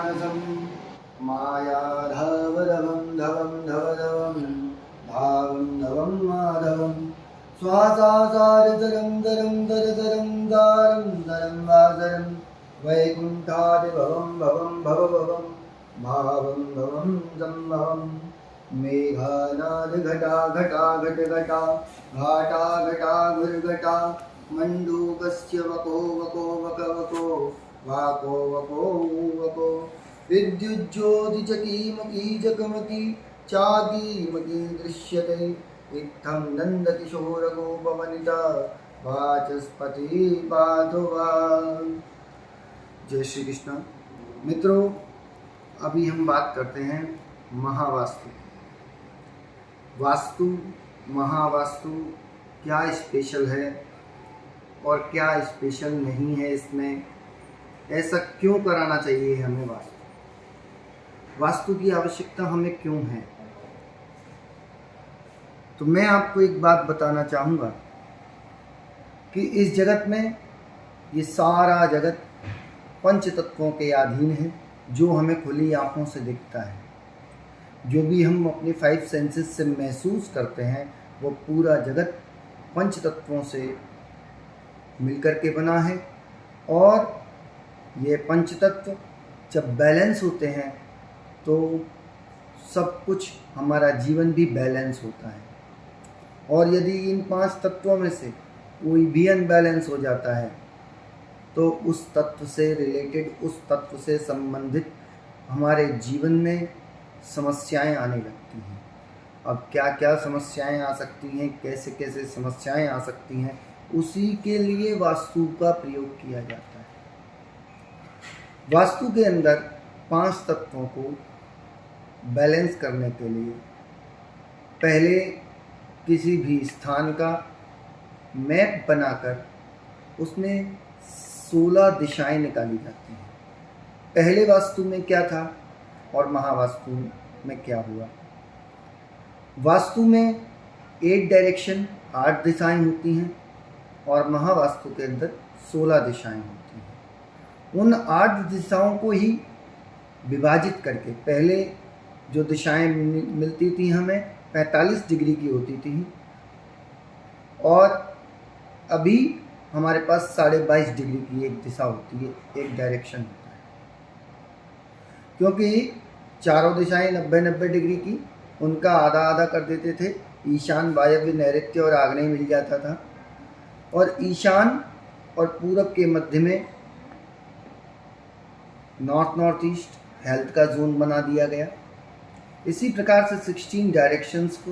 मानसं मायाधावधवं धवं धवधवं धावं धवं माधवं श्वासासारतरं दरं दरदरं दारं दरं वासरं वैकुण्ठादिभवं भवं भवभवं भावं भवं सम्भवं मेघानादघटा घटा घटघटा घाटा घटा घुर्घटा मण्डूकस्य वको वको वकवको वाको वको वको विद्युज्योतिचकीमकी जगमकी चागीमकी दृश्यते इत्थं नन्दकिशोरगोपवनिता वाचस्पति पातु वा। जय श्री कृष्ण। मित्रों, अभी हम बात करते हैं महावास्तु। वास्तु, महावास्तु क्या स्पेशल है और क्या स्पेशल नहीं है, इसमें ऐसा क्यों कराना चाहिए हमें। वास्तु की आवश्यकता हमें क्यों है, तो मैं आपको एक बात बताना चाहूँगा कि इस जगत में ये सारा जगत पंच तत्वों के अधीन है, जो हमें खुली आँखों से दिखता है। जो भी हम अपने 5 सेंसेस से महसूस करते हैं, वो पूरा जगत पंच तत्वों से मिलकर के बना है। और ये पंच तत्व जब बैलेंस होते हैं तो सब कुछ, हमारा जीवन भी बैलेंस होता है। और यदि इन 5 तत्वों में से कोई भी अनबैलेंस हो जाता है तो उस तत्व से रिलेटेड, उस तत्व से संबंधित हमारे जीवन में समस्याएं आने लगती हैं। अब क्या क्या समस्याएं आ सकती हैं, कैसे कैसे समस्याएं आ सकती हैं, उसी के लिए वास्तु का प्रयोग किया जाता है। वास्तु के अंदर 5 तत्वों को बैलेंस करने के लिए पहले किसी भी स्थान का मैप बनाकर उसमें 16 दिशाएं निकाली जाती हैं। पहले वास्तु में क्या था और महावास्तु में क्या हुआ। वास्तु में 8 डायरेक्शन, 8 दिशाएं होती हैं और महावास्तु के अंदर 16 दिशाएं होती हैं। उन 8 दिशाओं को ही विभाजित करके, पहले जो दिशाएं मिलती थी हमें 45 डिग्री की होती थी, और अभी हमारे पास 22.5 डिग्री की एक दिशा होती है, एक डायरेक्शन होता है। क्योंकि चारों दिशाएं 90-90 डिग्री की, उनका आधा आधा कर देते थे। ईशान, वायव्य, नैऋत्य और आग्नेय मिल जाता था। और ईशान और पूरब के मध्य में नॉर्थ ईस्ट हेल्थ का जोन बना दिया गया। इसी प्रकार से 16 डायरेक्शंस को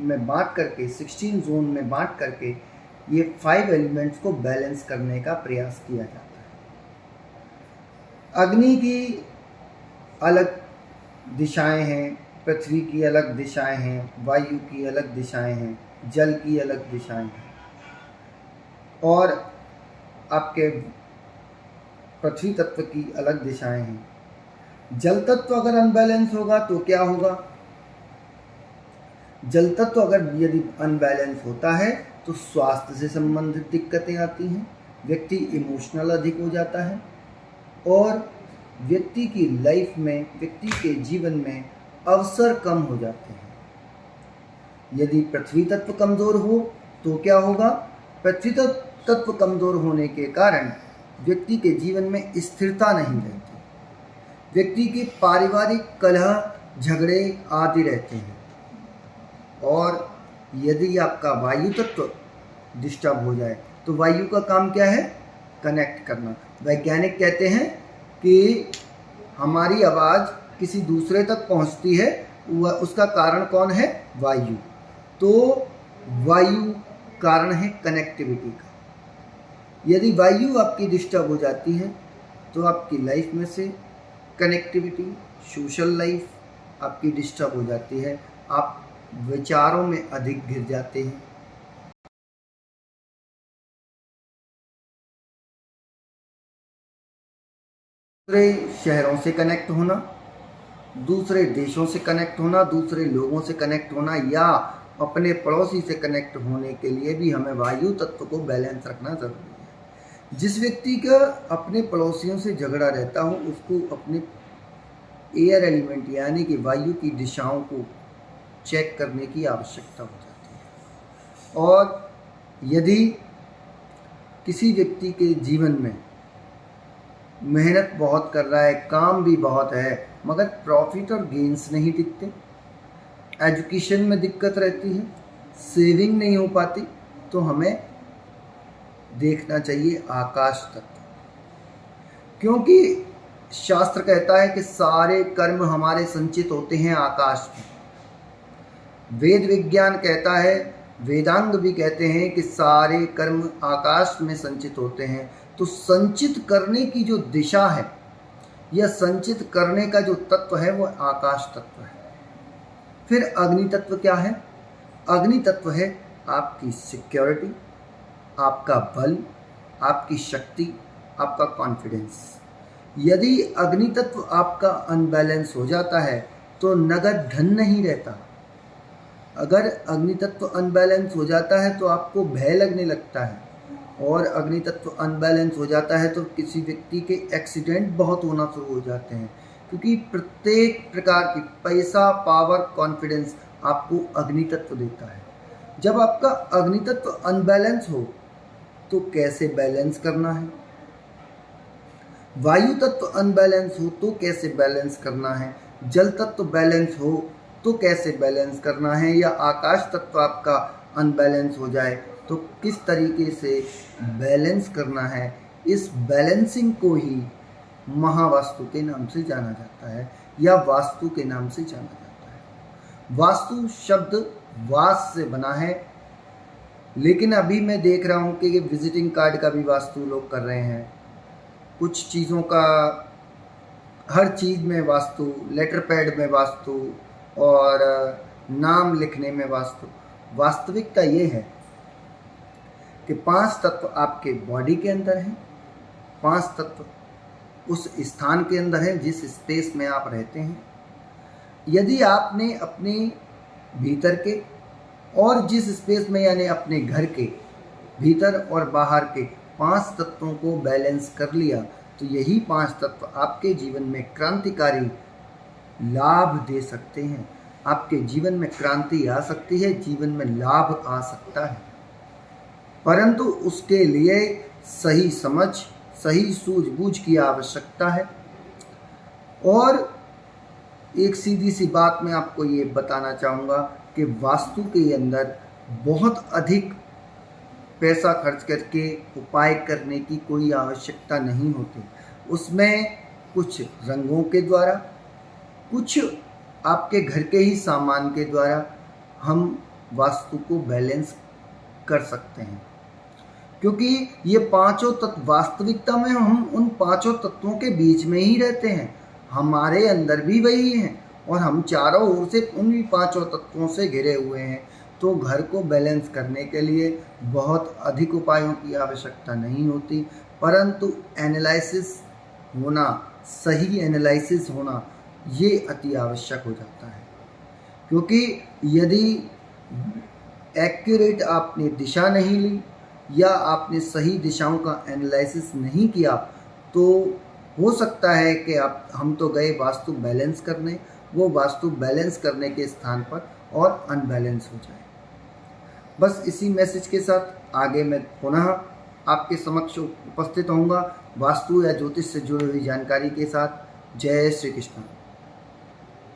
में बांट करके, 16 जोन में बांट करके ये 5 एलिमेंट्स को बैलेंस करने का प्रयास किया जाता है। अग्नि की अलग दिशाएं हैं, पृथ्वी की अलग दिशाएं हैं, वायु की अलग दिशाएं हैं, जल की अलग दिशाएं हैं। और आपके पृथ्वी तत्व की अलग दिशाएं हैं। जल तत्व अगर अनबैलेंस होगा तो क्या होगा। जल तत्व अगर यदि अनबैलेंस होता है तो स्वास्थ्य से संबंधित दिक्कतें आती हैं, व्यक्ति इमोशनल अधिक हो जाता है और व्यक्ति की लाइफ में, व्यक्ति के जीवन में अवसर कम हो जाते हैं। यदि पृथ्वी तत्व कमजोर हो तो क्या होगा। पृथ्वी तत्व कमजोर होने के कारण व्यक्ति के जीवन में स्थिरता नहीं रहती, व्यक्ति के पारिवारिक कलह, झगड़े आदि रहते हैं। और यदि आपका वायु तत्व डिस्टर्ब हो जाए तो वायु का काम क्या है, कनेक्ट करना। वैज्ञानिक कहते हैं कि हमारी आवाज़ किसी दूसरे तक पहुंचती है, उसका कारण कौन है, वायु। तो वायु कारण है कनेक्टिविटी का। यदि वायु आपकी डिस्टर्ब हो जाती है तो आपकी लाइफ में से कनेक्टिविटी, सोशल लाइफ आपकी डिस्टर्ब हो जाती है, आप विचारों में अधिक घिर जाते हैं। दूसरे शहरों से कनेक्ट होना, दूसरे देशों से कनेक्ट होना, दूसरे लोगों से कनेक्ट होना या अपने पड़ोसी से कनेक्ट होने के लिए भी हमें वायु तत्व को बैलेंस रखना जरूरी है। जिस व्यक्ति का अपने पड़ोसियों से झगड़ा रहता हो उसको अपने एयर एलिमेंट यानी कि वायु की दिशाओं को चेक करने की आवश्यकता हो जाती है। और यदि किसी व्यक्ति के जीवन में मेहनत बहुत कर रहा है, काम भी बहुत है, मगर प्रॉफिट और गेन्स नहीं दिखते, एजुकेशन में दिक्कत रहती है, सेविंग नहीं हो पाती, तो हमें देखना चाहिए आकाश तत्व। क्योंकि शास्त्र कहता है कि सारे कर्म हमारे संचित होते हैं आकाश में। वेद विज्ञान कहता है, वेदांग भी कहते हैं कि सारे कर्म आकाश में संचित होते हैं। तो संचित करने की जो दिशा है या संचित करने का जो तत्व है वो आकाश तत्व है। फिर अग्नि तत्व क्या है? अग्नि तत्व है आपकी सिक्योरिटी, आपका बल, आपकी शक्ति, आपका कॉन्फिडेंस। यदि अग्नि तत्व आपका अनबैलेंस हो जाता है तो नगद धन नहीं रहता। अगर अग्नि तत्व अनबैलेंस हो जाता है तो आपको भय लगने लगता है, और अग्नि तत्व अनबैलेंस हो जाता है तो किसी व्यक्ति के एक्सीडेंट बहुत होना शुरू हो जाते हैं। क्योंकि प्रत्येक प्रकार की पैसा, पावर, कॉन्फिडेंस आपको अग्नि तत्व देता है। जब आपका अग्नि तत्व अनबैलेंस हो तो कैसे बैलेंस करना है? वायु तत्व अनबैलेंस हो तो कैसे बैलेंस करना है? जल तत्व बैलेंस हो तो कैसे बैलेंस करना है? या आकाश तत्व आपका अनबैलेंस हो जाए तो किस तरीके से बैलेंस करना है? इस बैलेंसिंग को ही महावास्तु के नाम से जाना जाता है या वास्तु के नाम से जाना जाता है। वास्तु शब्द वास से बना है, लेकिन अभी मैं देख रहा हूँ कि ये विजिटिंग कार्ड का भी वास्तु लोग कर रहे हैं। कुछ चीज़ों का, हर चीज़ में वास्तु, लेटर पैड में वास्तु और नाम लिखने में वास्तु। वास्तविकता ये है कि 5 तत्व आपके बॉडी के अंदर हैं, 5 तत्व उस स्थान के अंदर है जिस स्पेस में आप रहते हैं। यदि आपने अपने भीतर के और जिस स्पेस में, यानी अपने घर के भीतर और बाहर के 5 तत्वों को बैलेंस कर लिया तो यही 5 तत्व आपके जीवन में क्रांतिकारी लाभ दे सकते हैं। आपके जीवन में क्रांति आ सकती है, जीवन में लाभ आ सकता है, परंतु उसके लिए सही समझ, सही सूझबूझ की आवश्यकता है। और एक सीधी सी बात मैं आपको ये बताना चाहूँगा कि वास्तु के अंदर बहुत अधिक पैसा खर्च करके उपाय करने की कोई आवश्यकता नहीं होती। उसमें कुछ रंगों के द्वारा, कुछ आपके घर के ही सामान के द्वारा हम वास्तु को बैलेंस कर सकते हैं। क्योंकि ये 5 तत्व, वास्तविकता में हम उन 5 तत्वों के बीच में ही रहते हैं, हमारे अंदर भी वही हैं और हम चारों ओर से उन्हीं 5 तत्वों से घिरे हुए हैं। तो घर को बैलेंस करने के लिए बहुत अधिक उपायों की आवश्यकता नहीं होती, परंतु एनालिसिस होना, सही एनालिसिस होना, ये अति आवश्यक हो जाता है। क्योंकि यदि एक्यूरेट आपने दिशा नहीं ली या आपने सही दिशाओं का एनालिसिस नहीं किया तो हो सकता है कि हम तो गए वास्तु बैलेंस करने, वो वास्तु बैलेंस करने के स्थान पर और अनबैलेंस हो जाए। बस इसी मैसेज के साथ आगे मैं पुनः आपके समक्ष उपस्थित होऊंगा वास्तु या ज्योतिष से जुड़ी हुई जानकारी के साथ। जय श्री कृष्ण।